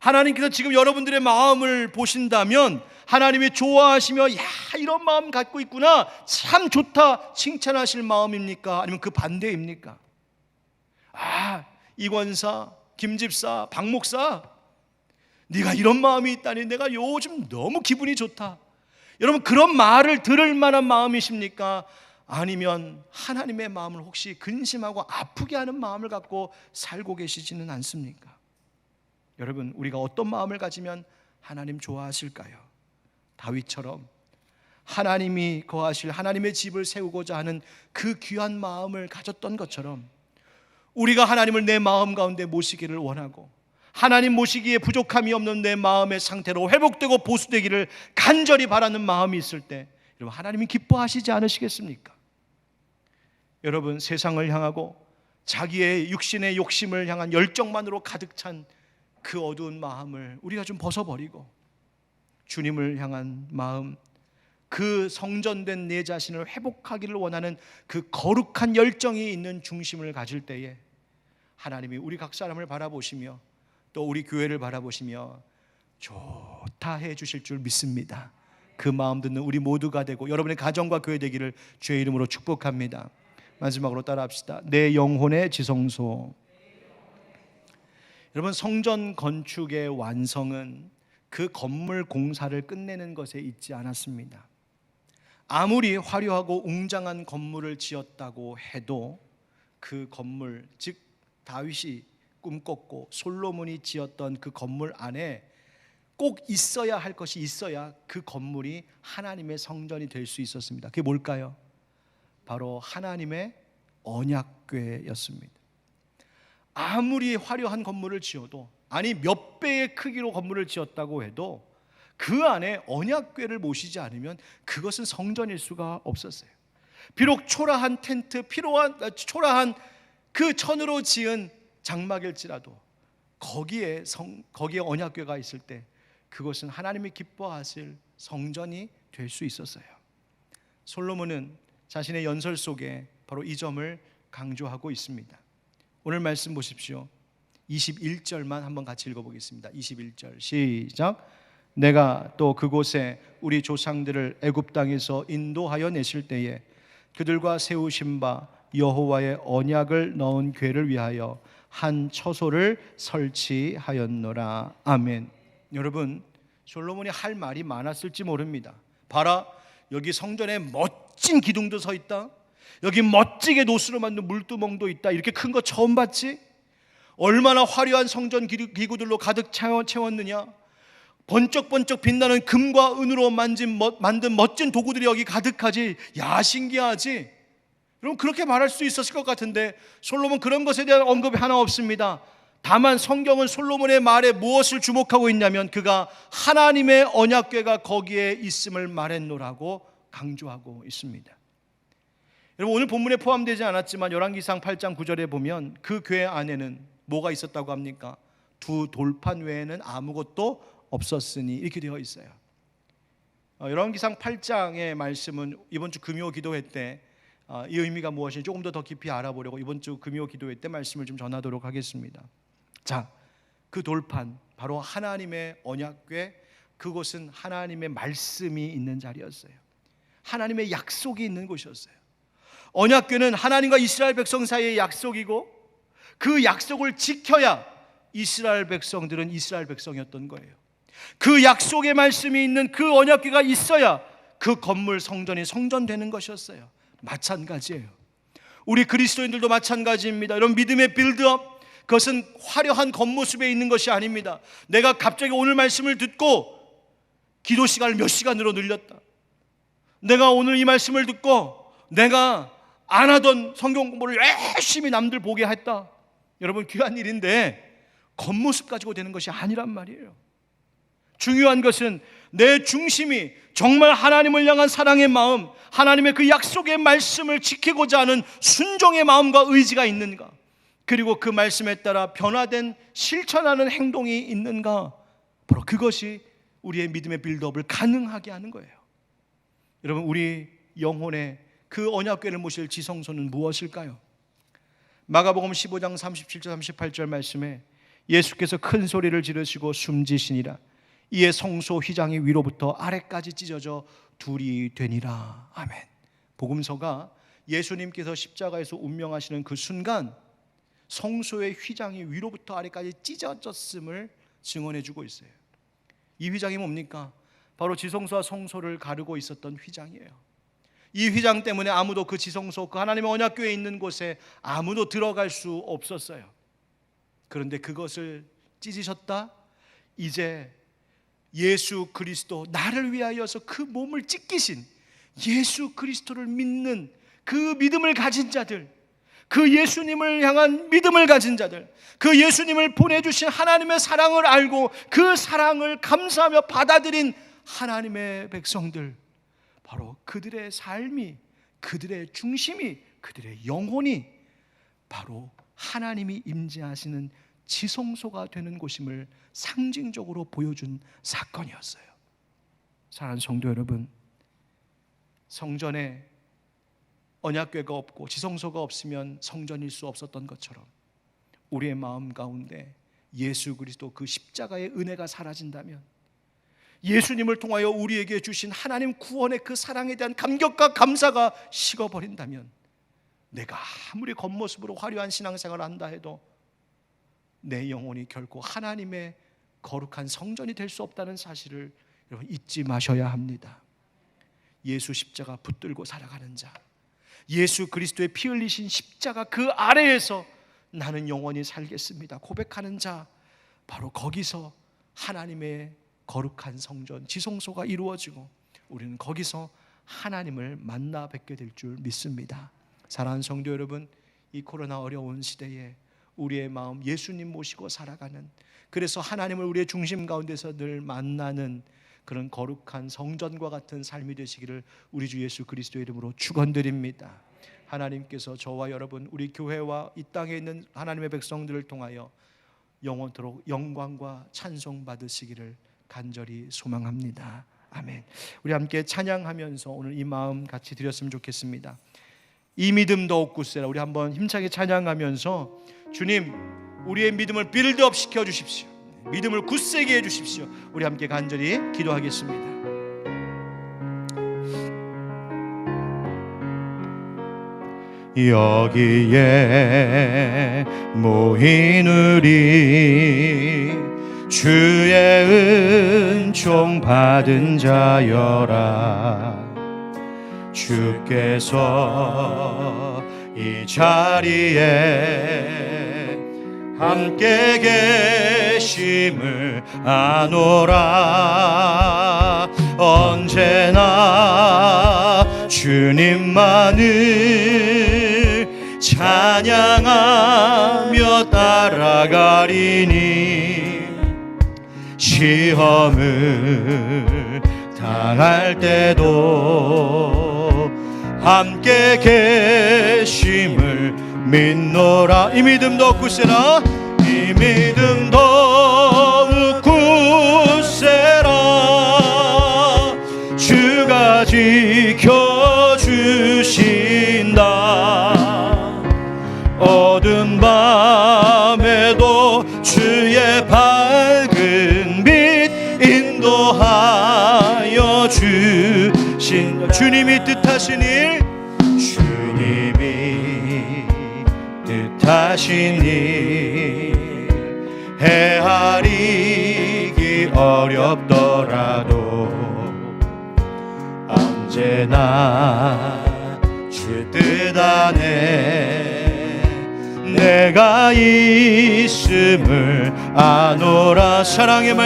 하나님께서 지금 여러분들의 마음을 보신다면 하나님이 좋아하시며 야, 이런 마음 갖고 있구나, 참 좋다 칭찬하실 마음입니까? 아니면 그 반대입니까? 아, 이권사, 김집사, 박목사, 네가 이런 마음이 있다니 내가 요즘 너무 기분이 좋다. 여러분, 그런 말을 들을 만한 마음이십니까? 아니면 하나님의 마음을 혹시 근심하고 아프게 하는 마음을 갖고 살고 계시지는 않습니까? 여러분, 우리가 어떤 마음을 가지면 하나님 좋아하실까요? 다윗처럼 하나님이 거하실 하나님의 집을 세우고자 하는 그 귀한 마음을 가졌던 것처럼 우리가 하나님을 내 마음 가운데 모시기를 원하고 하나님 모시기에 부족함이 없는 내 마음의 상태로 회복되고 보수되기를 간절히 바라는 마음이 있을 때 여러분, 하나님이 기뻐하시지 않으시겠습니까? 여러분, 세상을 향하고 자기의 육신의 욕심을 향한 열정만으로 가득 찬 그 어두운 마음을 우리가 좀 벗어버리고 주님을 향한 마음, 그 성전된 내 자신을 회복하기를 원하는 그 거룩한 열정이 있는 중심을 가질 때에 하나님이 우리 각 사람을 바라보시며 또 우리 교회를 바라보시며 좋다 해 주실 줄 믿습니다. 그 마음 듣는 우리 모두가 되고 여러분의 가정과 교회 되기를 주의 이름으로 축복합니다. 마지막으로 따라합시다. 내 영혼의 지성소. 여러분, 성전 건축의 완성은 그 건물 공사를 끝내는 것에 있지 않았습니다. 아무리 화려하고 웅장한 건물을 지었다고 해도 그 건물, 즉 다윗이 꿈꿨고 솔로몬이 지었던 그 건물 안에 꼭 있어야 할 것이 있어야 그 건물이 하나님의 성전이 될 수 있었습니다. 그게 뭘까요? 바로 하나님의 언약궤였습니다. 아무리 화려한 건물을 지어도, 아니 몇 배의 크기로 건물을 지었다고 해도 그 안에 언약궤를 모시지 않으면 그것은 성전일 수가 없었어요. 비록 초라한 텐트, 초라한 그 천으로 지은 장막일지라도 거기에 언약궤가 있을 때 그것은 하나님이 기뻐하실 성전이 될 수 있었어요. 솔로몬은 자신의 연설 속에 바로 이 점을 강조하고 있습니다. 오늘 말씀 보십시오. 21절만 한번 같이 읽어보겠습니다. 21절 시작. 내가 또 그곳에 우리 조상들을 애굽 땅에서 인도하여 내실 때에 그들과 세우신 바 여호와의 언약을 넣은 궤를 위하여 한 처소를 설치하였노라. 아멘. 여러분, 솔로몬이 할 말이 많았을지 모릅니다. 봐라, 여기 성전에 멋진 기둥도 서 있다. 여기 멋지게 노수로 만든 물두멍도 있다. 이렇게 큰 거 처음 봤지? 얼마나 화려한 성전 기구들로 가득 채웠느냐. 번쩍번쩍 빛나는 금과 은으로 만든 멋진 도구들이 여기 가득하지. 야, 신기하지? 여러분, 그렇게 말할 수 있었을 것 같은데 솔로몬 그런 것에 대한 언급이 하나 없습니다. 다만 성경은 솔로몬의 말에 무엇을 주목하고 있냐면 그가 하나님의 언약궤가 거기에 있음을 말했노라고 강조하고 있습니다. 여러분, 오늘 본문에 포함되지 않았지만 열왕기상 8장 9절에 보면 그 궤 안에는 뭐가 있었다고 합니까? 두 돌판 외에는 아무것도 없었으니 이렇게 되어 있어요. 열왕기상 8장의 말씀은 이번 주 금요 기도회 때 이 의미가 무엇인지 조금 더 깊이 알아보려고 이번 주 금요 기도회 때 말씀을 좀 전하도록 하겠습니다. 자, 그 돌판 바로 하나님의 언약궤, 그곳은 하나님의 말씀이 있는 자리였어요. 하나님의 약속이 있는 곳이었어요. 언약궤는 하나님과 이스라엘 백성 사이의 약속이고 그 약속을 지켜야 이스라엘 백성들은 이스라엘 백성이었던 거예요. 그 약속의 말씀이 있는 그 언약궤가 있어야 그 건물 성전이 성전되는 것이었어요. 마찬가지예요. 우리 그리스도인들도 마찬가지입니다. 이런 믿음의 빌드업, 그것은 화려한 겉모습에 있는 것이 아닙니다. 내가 갑자기 오늘 말씀을 듣고 기도 시간을 몇 시간으로 늘렸다, 내가 오늘 이 말씀을 듣고 내가 안 하던 성경 공부를 열심히 남들 보게 했다. 여러분, 귀한 일인데 겉모습 가지고 되는 것이 아니란 말이에요. 중요한 것은 내 중심이 정말 하나님을 향한 사랑의 마음, 하나님의 그 약속의 말씀을 지키고자 하는 순종의 마음과 의지가 있는가, 그리고 그 말씀에 따라 변화된 실천하는 행동이 있는가, 바로 그것이 우리의 믿음의 빌드업을 가능하게 하는 거예요. 여러분, 우리 영혼의 그 언약궤를 모실 지성소는 무엇일까요? 마가복음 15장 37절 38절 말씀에 예수께서 큰 소리를 지르시고 숨지시니라. 이에 성소 휘장이 위로부터 아래까지 찢어져 둘이 되니라. 아멘. 복음서가 예수님께서 십자가에서 운명하시는 그 순간 성소의 휘장이 위로부터 아래까지 찢어졌음을 증언해 주고 있어요. 이 휘장이 뭡니까? 바로 지성소와 성소를 가르고 있었던 휘장이에요. 이 휘장 때문에 아무도 그 지성소, 그 하나님의 언약궤에 있는 곳에 아무도 들어갈 수 없었어요. 그런데 그것을 찢으셨다? 이제 예수 그리스도, 나를 위하여서 그 몸을 찢기신 예수 그리스도를 믿는 그 믿음을 가진 자들, 그 예수님을 향한 믿음을 가진 자들, 그 예수님을 보내주신 하나님의 사랑을 알고 그 사랑을 감사하며 받아들인 하나님의 백성들, 바로 그들의 삶이, 그들의 중심이, 그들의 영혼이 바로 하나님이 임재하시는 지성소가 되는 곳임을 상징적으로 보여준 사건이었어요. 사랑하는 성도 여러분, 성전에 언약궤가 없고 지성소가 없으면 성전일 수 없었던 것처럼 우리의 마음 가운데 예수 그리스도 그 십자가의 은혜가 사라진다면, 예수님을 통하여 우리에게 주신 하나님 구원의 그 사랑에 대한 감격과 감사가 식어버린다면, 내가 아무리 겉모습으로 화려한 신앙생활을 한다 해도 내 영혼이 결코 하나님의 거룩한 성전이 될 수 없다는 사실을 여러분 잊지 마셔야 합니다. 예수 십자가 붙들고 살아가는 자, 예수 그리스도의 피 흘리신 십자가 그 아래에서 나는 영원히 살겠습니다 고백하는 자, 바로 거기서 하나님의 거룩한 성전 지성소가 이루어지고 우리는 거기서 하나님을 만나 뵙게 될 줄 믿습니다. 사랑하는 성도 여러분, 이 코로나 어려운 시대에 우리의 마음 예수님 모시고 살아가는, 그래서 하나님을 우리의 중심 가운데서 늘 만나는 그런 거룩한 성전과 같은 삶이 되시기를 우리 주 예수 그리스도의 이름으로 축원드립니다. 하나님께서 저와 여러분, 우리 교회와 이 땅에 있는 하나님의 백성들을 통하여 영원토록 영광과 찬송 받으시기를 간절히 소망합니다. 아멘. 우리 함께 찬양하면서 오늘 이 마음 같이 드렸으면 좋겠습니다. 이 믿음 더욱 굳세라. 우리 한번 힘차게 찬양하면서 주님, 우리의 믿음을 빌드업 시켜 주십시오. 믿음을 굳세게 해 주십시오. 우리 함께 간절히 기도하겠습니다. 여기에 모인 우리 주의 은총 받은 자여라. 주께서 이 자리에 함께 계심을 아노라. 언제나 주님만을 찬양하며 따라가리니 시험을 당할 때도 함께 계심을 믿노라. 이 믿음 더욱 굳세라. 이 믿음 더욱 굳세라. 주가 지켜주신다. 어두운 밤에도 주의 밝은 빛 인도하여 주신, 주님이 뜻하신 일, 주님이 뜻하신 하신 일 헤아리기 어렵더라도 언제나 주 뜻 안에 내가 있음을 아노라. 사랑의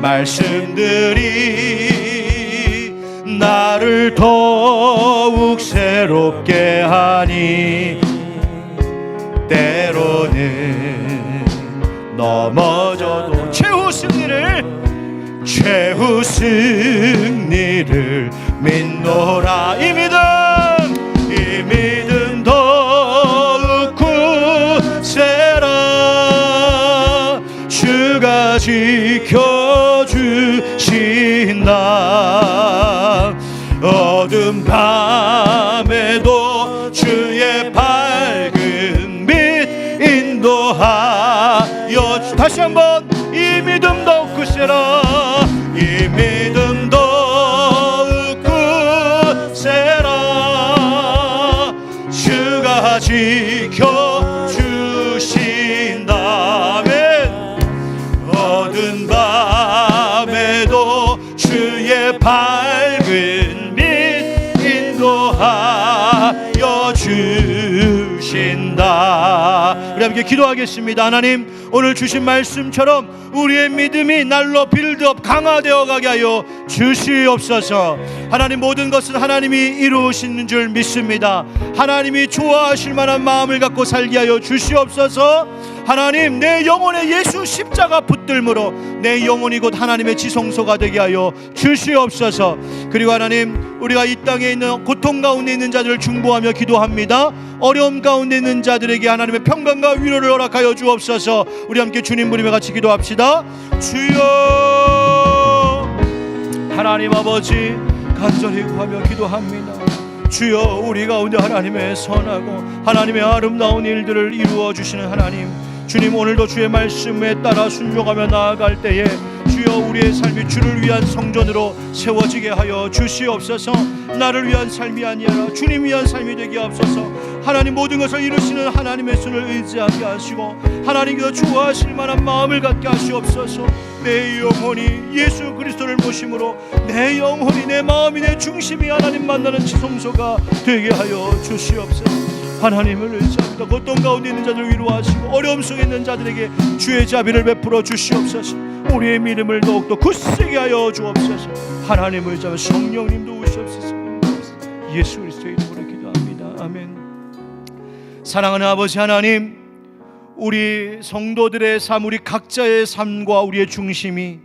말씀들이 나를 더욱 새롭게 하니 때로는 넘어져도 최후 승리를 믿노라. 이 믿음 더욱 굳세라. 주가 지켜주신다. 어두운 밤에도 주의 밝은 빛 인도하여. 다시 한번 이 믿음 더욱 굳세라. 이 믿음 더욱 굳세라. 주가 지켜주신다. 아멘. 어두운 밤에도 주의 밝은 빛 인도하여 주신다. 우리 함께 기도하겠습니다. 하나님, 오늘 주신 말씀처럼 우리의 믿음이 날로 빌드업 강화되어 가게 하여 주시옵소서. 하나님, 모든 것은 하나님이 이루시는 줄 믿습니다. 하나님이 좋아하실 만한 마음을 갖고 살게 하여 주시옵소서. 하나님, 내 영혼에 예수 십자가 붙들므로 내 영혼이 곧 하나님의 지성소가 되게 하여 주시옵소서. 그리고 하나님, 우리가 이 땅에 있는 고통 가운데 있는 자들을 중보하며 기도합니다. 어려움 가운데 있는 자들에게 하나님의 평강과 위로를 허락하여 주옵소서. 우리 함께 주님 부르며 같이 기도합시다. 주여, 하나님 아버지, 간절히 구하며 기도합니다. 주여, 우리 가운데 하나님의 선하고 하나님의 아름다운 일들을 이루어 주시는 하나님, 주님, 오늘도 주의 말씀에 따라 순종하며 나아갈 때에 주여, 우리의 삶이 주를 위한 성전으로 세워지게 하여 주시옵소서. 나를 위한 삶이 아니라 주님 위한 삶이 되게 하옵소서. 하나님, 모든 것을 이루시는 하나님의 손을 의지하게 하시고 하나님께서 좋아하실 만한 마음을 갖게 하시옵소서. 내 영혼이 예수 그리스도를 모심으로 내 영혼이, 내 마음이, 내 중심이 하나님 만나는 지성소가 되게 하여 주시옵소서. 하나님을 의지합니다. 고통 가운데 있는 자들 위로하시고 어려움 속에 있는 자들에게 주의 자비를 베풀어 주시옵소서. 우리의 믿음을 더욱더 굳세게 하여 주옵소서. 하나님을 의지하며 성령님도 오시옵소서. 예수 그리스도의 이름으로 기도합니다. 아멘. 사랑하는 아버지 하나님, 우리 성도들의 삶, 우리 각자의 삶과 우리의 중심이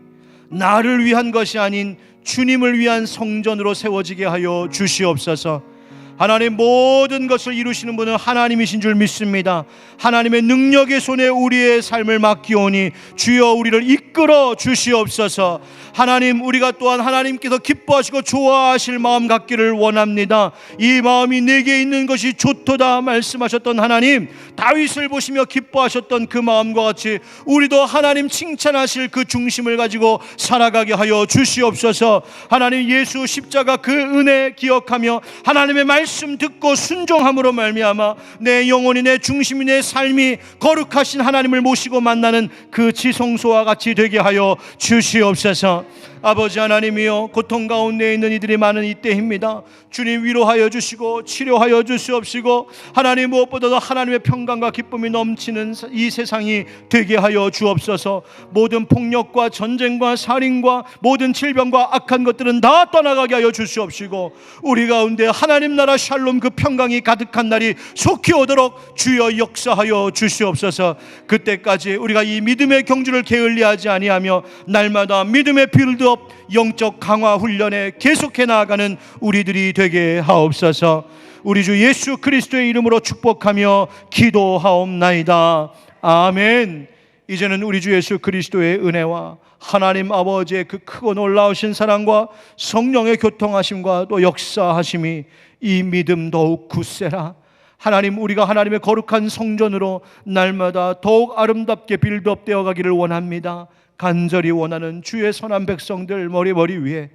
나를 위한 것이 아닌 주님을 위한 성전으로 세워지게 하여 주시옵소서. 하나님, 모든 것을 이루시는 분은 하나님이신 줄 믿습니다. 하나님의 능력의 손에 우리의 삶을 맡기오니 주여, 우리를 이끌어 주시옵소서. 하나님, 우리가 또한 하나님께서 기뻐하시고 좋아하실 마음 갖기를 원합니다. 이 마음이 내게 있는 것이 좋도다 말씀하셨던 하나님, 다윗을 보시며 기뻐하셨던 그 마음과 같이 우리도 하나님 칭찬하실 그 중심을 가지고 살아가게 하여 주시옵소서. 하나님, 예수 십자가 그 은혜 기억하며 하나님의 말씀 듣고 순종함으로 말미암아 내 영혼이, 내 중심이, 내 삶이 거룩하신 하나님을 모시고 만나는 그 지성소와 같이 되게 하여 주시옵소서. 아버지 하나님이여, 고통 가운데 있는 이들이 많은 이때입니다. 주님, 위로하여 주시고 치료하여 주시옵시고 하나님, 무엇보다도 하나님의 평강과 기쁨이 넘치는 이 세상이 되게 하여 주옵소서. 모든 폭력과 전쟁과 살인과 모든 질병과 악한 것들은 다 떠나가게 하여 주시옵시고 우리 가운데 하나님 나라 샬롬 그 평강이 가득한 날이 속히 오도록 주여 역사하여 주시옵소서. 그때까지 우리가 이 믿음의 경주를 게을리하지 아니하며 날마다 믿음의 빌드업, 영적 강화 훈련에 계속해 나아가는 우리들이 되게 하옵소서. 우리 주 예수 그리스도의 이름으로 축복하며 기도하옵나이다. 아멘. 이제는 우리 주 예수 그리스도의 은혜와 하나님 아버지의 그 크고 놀라우신 사랑과 성령의 교통하심과 또 역사하심이 이 믿음 더욱 굳세라. 하나님, 우리가 하나님의 거룩한 성전으로 날마다 더욱 아름답게 빌드업 되어 가기를 원합니다. 간절히 원하는 주의 선한 백성들 머리 위에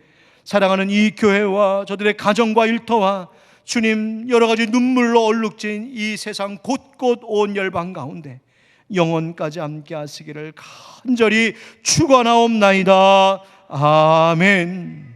사랑하는 이 교회와 저들의 가정과 일터와 주님, 여러 가지 눈물로 얼룩진 이 세상 곳곳 온 열방 가운데 영원까지 함께 하시기를 간절히 축원하옵나이다. 아멘.